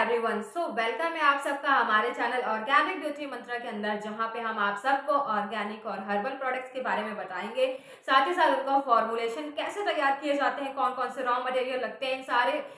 Everyone, welcome है आप सबका हमारे चैनल ऑर्गेनिक ब्यूटी मंत्रा के अंदर, जहां पे हम आप सबको ऑर्गेनिक और हर्बल प्रोडक्ट्स के बारे में बताएंगे। साथ ही साथ उनका फॉर्मुलेशन कैसे तैयार किए जाते हैं, कौन कौन से रॉ मटेरियल लगते हैं,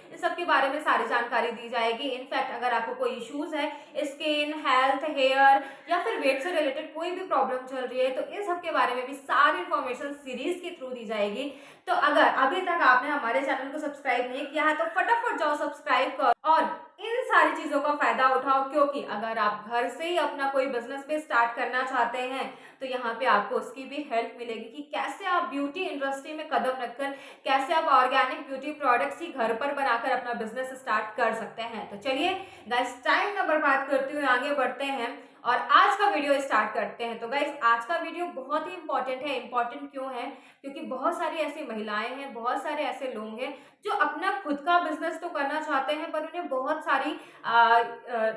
इन सब के बारे में सारी जानकारी दी जाएगी। इनफैक्ट अगर आपको कोई इश्यूज है, स्किन, हेल्थ, हेयर या फिर वेट से रिलेटेड कोई भी प्रॉब्लम चल रही है, तो इन सब के बारे में भी सारी इन्फॉर्मेशन सीरीज के थ्रू दी जाएगी। तो अगर अभी तक आपने हमारे चैनल को सब्सक्राइब नहीं किया है तो फटाफट जाओ सब्सक्राइब करो और इन सारी चीजों का फायदा उठाओ, क्योंकि अगर आप घर से ही अपना कोई बिजनेस भी स्टार्ट करना चाहते हैं तो यहाँ पे आपको उसकी भी हेल्प मिलेगी कि कैसे आप ब्यूटी इंडस्ट्री में कदम रखकर कैसे आप ऑर्गेनिक ब्यूटी प्रोडक्ट्स ही घर पर बनाकर अपना बिजनेस स्टार्ट कर सकते हैं। तो चलिए गाइस, टाइम ना बर्बाद करते हुए आगे बढ़ते हैं और आज का वीडियो स्टार्ट करते हैं। तो गाइस, आज का वीडियो बहुत ही इंपॉर्टेंट है। इंपॉर्टेंट क्यों है? क्योंकि बहुत सारी ऐसी महिलाएं हैं, बहुत सारे ऐसे लोग हैं जो अपना खुद का बिजनेस तो करना चाहते हैं, पर उन्हें बहुत सारी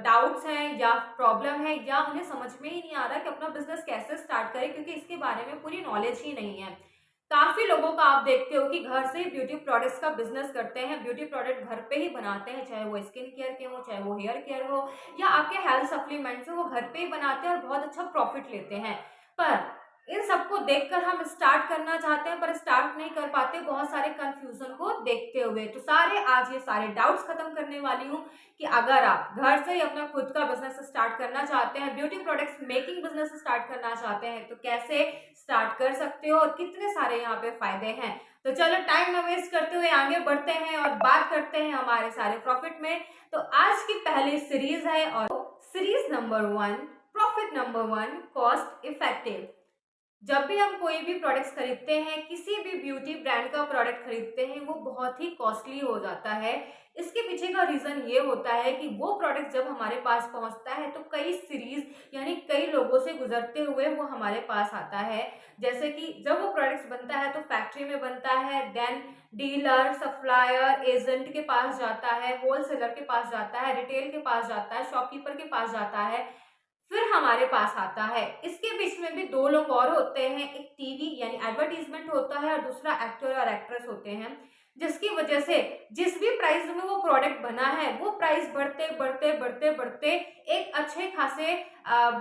डाउट्स हैं या प्रॉब्लम है, या उन्हें समझ में ही नहीं आ रहा कि अपना बिजनेस कैसे स्टार्ट करें, क्योंकि इसके बारे में पूरी नॉलेज ही नहीं है। काफी लोगों का आप देखते हो कि घर से ब्यूटी प्रोडक्ट्स का बिजनेस करते हैं, ब्यूटी प्रोडक्ट घर पे ही बनाते हैं, चाहे वो स्किन केयर के हो, चाहे वो हेयर केयर हो या आपके हेल्थ सप्लीमेंट्स हो, वो घर पे ही बनाते हैं और बहुत अच्छा प्रॉफिट लेते हैं। पर इन सबको देखकर हम स्टार्ट करना चाहते हैं पर स्टार्ट नहीं कर पाते, बहुत सारे कंफ्यूजन को देखते हुए। तो आज ये सारे डाउट्स खत्म करने वाली हूँ कि अगर आप घर से ही अपना खुद का बिजनेस स्टार्ट करना चाहते हैं, beauty products making business start करना चाहते हैं, तो कैसे स्टार्ट कर सकते हो और कितने सारे यहाँ पे फायदे हैं। तो चलो टाइम ना वेस्ट करते हुए आगे बढ़ते हैं और बात करते हैं हमारे सारे प्रॉफिट में। तो आज की पहली सीरीज है और series number 1, profit number 1, cost effective. जब भी हम कोई भी प्रोडक्ट्स खरीदते हैं, किसी भी ब्यूटी ब्रांड का प्रोडक्ट खरीदते हैं, वो बहुत ही कॉस्टली हो जाता है। इसके पीछे का रीजन ये होता है कि वो प्रोडक्ट जब हमारे पास पहुंचता है तो कई सीरीज यानी कई लोगों से गुजरते हुए वो हमारे पास आता है। जैसे कि जब वो प्रोडक्ट्स बनता है तो फैक्ट्री में बनता है, देन डीलर, सप्लायर, एजेंट के पास जाता है, होलसेलर के पास जाता है, रिटेल के पास जाता है, शॉपकीपर के पास जाता है, फिर हमारे पास आता है। इसके बीच में भी दो लोग और होते हैं, एक टीवी यानी एडवर्टीजमेंट होता है और दूसरा एक्टर और एक्ट्रेस होते हैं, जिसकी वजह से जिस भी प्राइस में वो प्रोडक्ट बना है वो प्राइस बढ़ते बढ़ते बढ़ते बढ़ते एक अच्छे खासे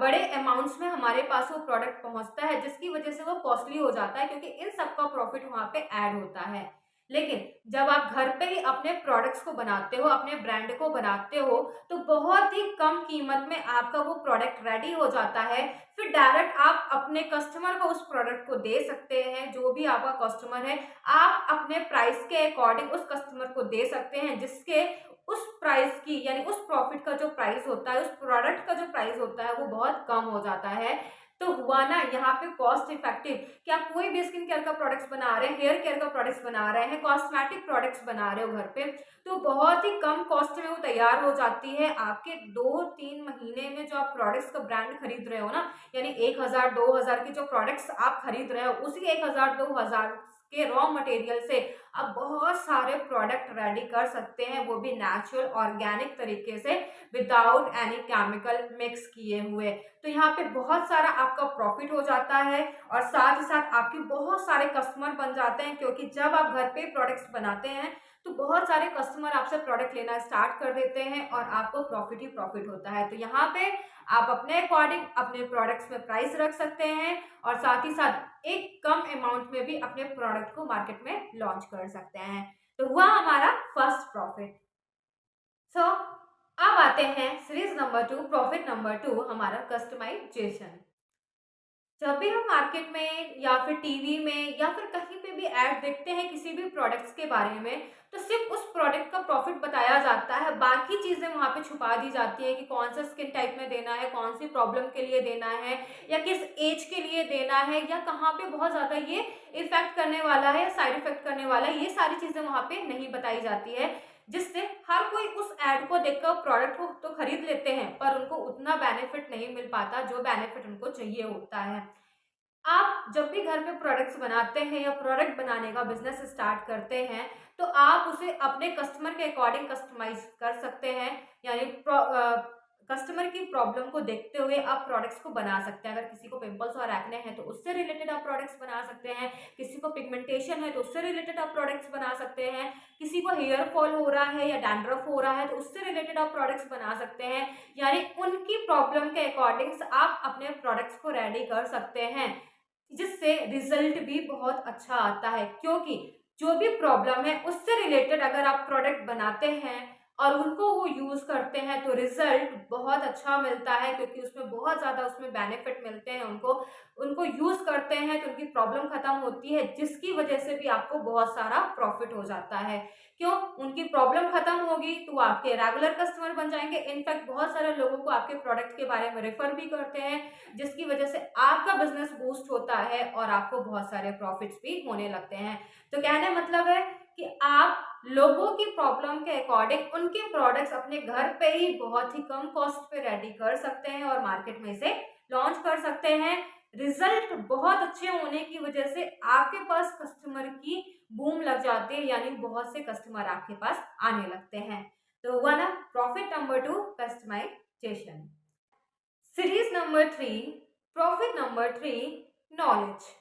बड़े अमाउंट्स में हमारे पास वो प्रोडक्ट पहुंचता है, जिसकी वजह से वो कॉस्टली हो जाता है, क्योंकि इन सबका प्रॉफिट वहां पे ऐड होता है। लेकिन जब आप घर पे ही अपने प्रोडक्ट्स को बनाते हो, अपने ब्रांड को बनाते हो, तो बहुत ही कम कीमत में आपका वो प्रोडक्ट रेडी हो जाता है। फिर डायरेक्ट आप अपने कस्टमर को उस प्रोडक्ट को दे सकते हैं। जो भी आपका कस्टमर है, आप अपने प्राइस के अकॉर्डिंग उस कस्टमर को दे सकते हैं, जिसके उस प्राइस की यानी उस प्रॉफिट का जो प्राइस होता है, उस प्रोडक्ट का जो प्राइस होता है, वो बहुत कम हो जाता है। तो हुआ ना यहाँ पे कॉस्ट इफेक्टिव कि आप कोई भी स्किन केयर का प्रोडक्ट्स बना रहे हैं, हेयर केयर का प्रोडक्ट्स बना रहे हैं, कॉस्मेटिक प्रोडक्ट्स बना रहे हो घर पे, तो बहुत ही कम कॉस्ट में वो तैयार हो जाती है। आपके 2-3 महीने में जो आप प्रोडक्ट्स का ब्रांड खरीद रहे हो ना, यानी 1000-2000 की जो प्रोडक्ट्स आप खरीद रहे हो, उसी 1000-2000 के रॉ मटेरियल से आप बहुत सारे प्रोडक्ट रेडी कर सकते हैं, वो भी नेचुरल ऑर्गेनिक तरीके से, विदाउट एनी केमिकल मिक्स किए हुए। तो यहाँ पे बहुत सारा आपका प्रॉफिट हो जाता है और साथ ही साथ आपके बहुत सारे कस्टमर बन जाते हैं, क्योंकि जब आप घर पे प्रोडक्ट्स बनाते हैं तो बहुत सारे कस्टमर आपसे प्रोडक्ट लेना स्टार्ट कर देते हैं और आपको प्रॉफिट ही प्रॉफिट होता है। तो यहाँ पे आप अपने अकॉर्डिंग अपने प्रोडक्ट्स में प्राइस रख सकते हैं और साथ ही साथ एक कम अमाउंट में भी अपने प्रोडक्ट को मार्केट में लॉन्च कर सकते हैं। तो हुआ हमारा फर्स्ट प्रॉफिट। सो अब आते हैं सीरीज नंबर 2, प्रॉफिट नंबर 2, हमारा कस्टमाइजेशन। जब भी हम मार्केट में या फिर टीवी में या फिर कहीं पे भी ऐड देखते हैं किसी भी प्रोडक्ट्स के बारे में, तो सिर्फ उस प्रोडक्ट का प्रॉफिट बताया जाता है, बाकी चीजें वहां पे छुपा दी जाती है कि कौन सा स्किन टाइप में देना है, कौन सी प्रॉब्लम के लिए देना है, या किस एज के लिए देना है, या कहाँ पे बहुत ज्यादा ये इफेक्ट करने वाला है या साइड इफेक्ट करने वाला है, ये सारी चीजें वहां पे नहीं बताई जाती है, जिससे हर कोई उस एड को देखकर प्रोडक्ट को तो खरीद लेते हैं, पर उनको उतना बेनिफिट नहीं मिल पाता जो बेनिफिट उनको चाहिए होता है। आप जब भी घर पे प्रोडक्ट्स बनाते हैं या प्रोडक्ट बनाने का बिजनेस स्टार्ट करते हैं, तो आप उसे अपने कस्टमर के अकॉर्डिंग कस्टमाइज कर सकते हैं, यानी कस्टमर की प्रॉब्लम को देखते हुए आप प्रोडक्ट्स को बना सकते हैं। अगर किसी को पिंपल्स और एक्ने हैं तो उससे रिलेटेड आप प्रोडक्ट्स बना सकते हैं, किसी को पिगमेंटेशन है तो उससे रिलेटेड आप प्रोडक्ट्स बना सकते हैं, किसी को हेयर फॉल हो रहा है या डैंड्रफ हो रहा है तो उससे रिलेटेड आप प्रोडक्ट्स बना सकते हैं। यानी उनकी प्रॉब्लम के अकॉर्डिंग्स आप अपने प्रोडक्ट्स को रेडी कर सकते हैं, जिससे रिजल्ट भी बहुत अच्छा आता है। क्योंकि जो भी प्रॉब्लम है उससे रिलेटेड अगर आप प्रोडक्ट बनाते हैं और उनको वो यूज करते हैं तो रिजल्ट बहुत अच्छा मिलता है, क्योंकि उसमें बहुत ज्यादा उसमें बेनिफिट मिलते हैं उनको। उनको यूज करते हैं तो उनकी प्रॉब्लम खत्म होती है, जिसकी वजह से भी आपको बहुत सारा प्रॉफिट हो जाता है। क्यों? उनकी प्रॉब्लम खत्म होगी तो वो आपके रेगुलर कस्टमर बन जाएंगे। इनफैक्ट बहुत सारे लोगों को आपके प्रोडक्ट के बारे में रेफर भी करते हैं, जिसकी वजह से आपका बिजनेस बूस्ट होता है और आपको बहुत सारे प्रॉफिट्स भी होने लगते हैं। तो कहने मतलब है कि आप लोगों की प्रॉब्लम के अकॉर्डिंग उनके प्रोडक्ट्स अपने घर पे ही बहुत ही कम कॉस्ट पे रेडी कर सकते हैं और मार्केट में इसे लॉन्च कर सकते हैं। रिजल्ट बहुत अच्छे होने की वजह से आपके पास कस्टमर की बूम लग जाती है, यानी बहुत से कस्टमर आपके पास आने लगते हैं। तो हुआ ना profit number 2, customisation. Series number 3, profit number 3, knowledge.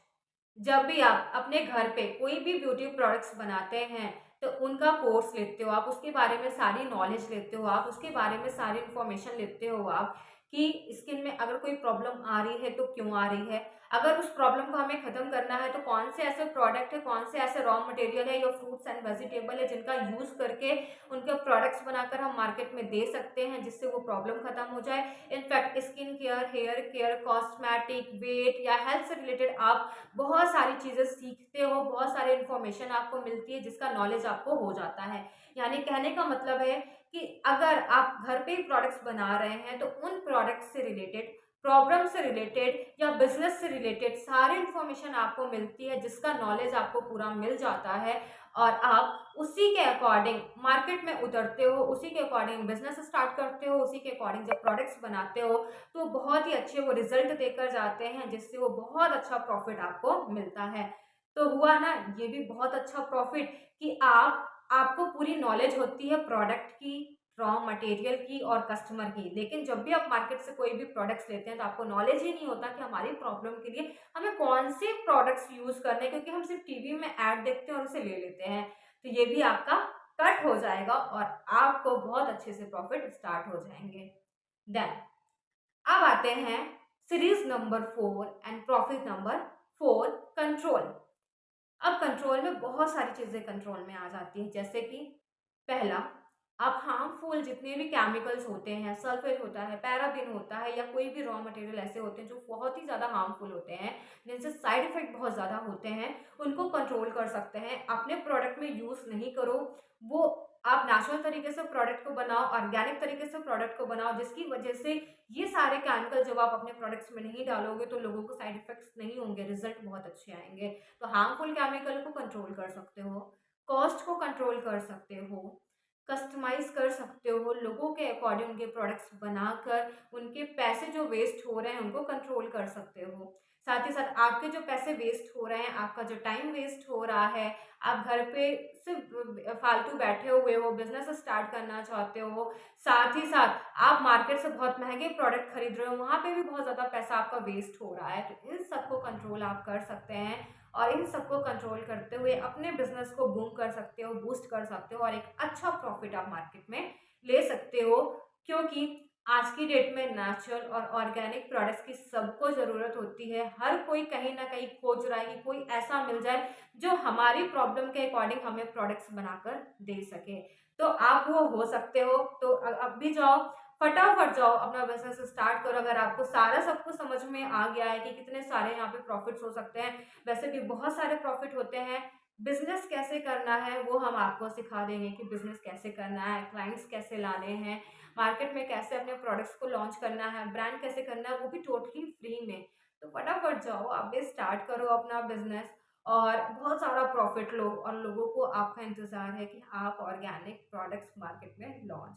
जब भी आप अपने घर पे कोई भी ब्यूटी प्रोडक्ट्स बनाते हैं तो उनका कोर्स लेते हो आप, उसके बारे में सारी नॉलेज लेते हो आप, उसके बारे में सारी इंफॉर्मेशन लेते हो आप कि स्किन में अगर कोई प्रॉब्लम आ रही है तो क्यों आ रही है, अगर उस प्रॉब्लम को हमें खत्म करना है तो कौन से ऐसे प्रोडक्ट है, कौन से ऐसे रॉ मटेरियल है या फ्रूट्स एंड वेजिटेबल है जिनका यूज करके उनके प्रोडक्ट्स बनाकर हम मार्केट में दे सकते हैं, जिससे वो प्रॉब्लम खत्म हो जाए। In fact skin care, hair care, cosmetic, weight या हेल्थ से रिलेटेड आप बहुत सारी चीजें सीखते हो, बहुत सारी इंफॉर्मेशन आपको मिलती है, जिसका नॉलेज आपको हो जाता है। यानी कहने का मतलब है कि अगर आप घर पे ही प्रोडक्ट्स बना रहे हैं तो उन प्रोडक्ट्स से रिलेटेड, प्रॉब्लम से रिलेटेड या बिजनेस से रिलेटेड सारी इंफॉर्मेशन आपको मिलती है, जिसका नॉलेज आपको पूरा मिल जाता है और आप उसी के अकॉर्डिंग मार्केट में उतरते हो, उसी के अकॉर्डिंग बिजनेस स्टार्ट करते हो, उसी के अकॉर्डिंग जब प्रोडक्ट्स बनाते हो तो बहुत ही अच्छे वो रिजल्ट देकर जाते हैं, जिससे वो बहुत अच्छा प्रॉफिट आपको मिलता है। तो हुआ ना ये भी बहुत अच्छा प्रॉफिट कि आपको पूरी नॉलेज होती है प्रोडक्ट की, रॉ मटेरियल की और कस्टमर की। लेकिन जब भी आप मार्केट से कोई भी प्रोडक्ट्स लेते हैं तो आपको नॉलेज ही नहीं होता कि हमारी प्रॉब्लम के लिए हमें कौन से प्रोडक्ट्स यूज करने हैं, क्योंकि हम सिर्फ टीवी में ऐड देखते हैं और उसे ले लेते हैं। तो ये भी आपका कट हो जाएगा और आपको बहुत अच्छे से प्रॉफिट स्टार्ट हो जाएंगे। देन अब आते हैं series number 4 and profit number 4, control. अब कंट्रोल में बहुत सारी चीजें कंट्रोल में आ जाती है, जैसे कि पहला, आप हार्मफुल जितने भी केमिकल्स होते हैं, सल्फेट होता है, पैराबिन होता है या कोई भी रॉ मटेरियल ऐसे होते हैं जो बहुत ही ज़्यादा हार्मफुल होते हैं, जिनसे साइड इफेक्ट बहुत ज़्यादा होते हैं, उनको कंट्रोल कर सकते हैं। अपने प्रोडक्ट में यूज़ नहीं करो, वो आप नेचुरल तरीके से प्रोडक्ट को बनाओ, ऑर्गेनिक तरीके से प्रोडक्ट को बनाओ, जिसकी वजह से ये सारे केमिकल जब आप अपने प्रोडक्ट्स में नहीं डालोगे तो लोगों को साइड इफेक्ट्स नहीं होंगे, रिजल्ट बहुत अच्छे आएंगे। तो हार्मफुल केमिकल को कंट्रोल कर सकते हो, कॉस्ट को कंट्रोल कर सकते हो, कस्टमाइज कर सकते हो, लोगों के अकॉर्डिंग उनके प्रोडक्ट्स बनाकर उनके पैसे जो वेस्ट हो रहे हैं उनको कंट्रोल कर सकते हो। साथ ही साथ आपके जो पैसे वेस्ट हो रहे हैं, आपका जो टाइम वेस्ट हो रहा है, आप घर पे सिर्फ फालतू बैठे हुए हो, बिजनेस स्टार्ट करना चाहते हो, साथ ही साथ आप मार्केट से बहुत महंगे प्रोडक्ट खरीद रहे हो, वहाँ पे भी बहुत ज़्यादा पैसा आपका वेस्ट हो रहा है, तो इन सबको कंट्रोल आप कर सकते हैं और इन सबको कंट्रोल करते हुए अपने बिजनेस को बूम कर सकते हो, बूस्ट कर सकते हो और एक अच्छा प्रॉफिट आप मार्केट में ले सकते हो। क्योंकि आज की डेट में नेचुरल और ऑर्गेनिक प्रोडक्ट्स की सबको ज़रूरत होती है। हर कोई कहीं ना कहीं खोज रहा है कि कोई ऐसा मिल जाए जो हमारी प्रॉब्लम के अकॉर्डिंग हमें प्रोडक्ट्स बनाकर दे सके। तो आप वो हो सकते हो, तो अब भी जाओ, फटाफट जाओ, अपना बिजनेस स्टार्ट करो। अगर आपको सारा सब कुछ समझ में आ गया है कि कितने सारे यहाँ पे प्रॉफिट्स हो सकते हैं, वैसे भी बहुत सारे प्रॉफिट होते हैं। बिजनेस कैसे करना है वो हम आपको सिखा देंगे कि बिजनेस कैसे करना है, क्लाइंट्स कैसे लाने हैं, मार्केट में कैसे अपने प्रोडक्ट्स को लॉन्च करना है, ब्रांड कैसे करना है, वो भी टोटली फ्री में। तो फटाफट जाओ, आप भी स्टार्ट करो अपना बिजनेस और बहुत सारा प्रॉफिट लो और लोगों को आपका इंतजार है कि आप ऑर्गेनिक प्रोडक्ट्स मार्केट में लॉन्च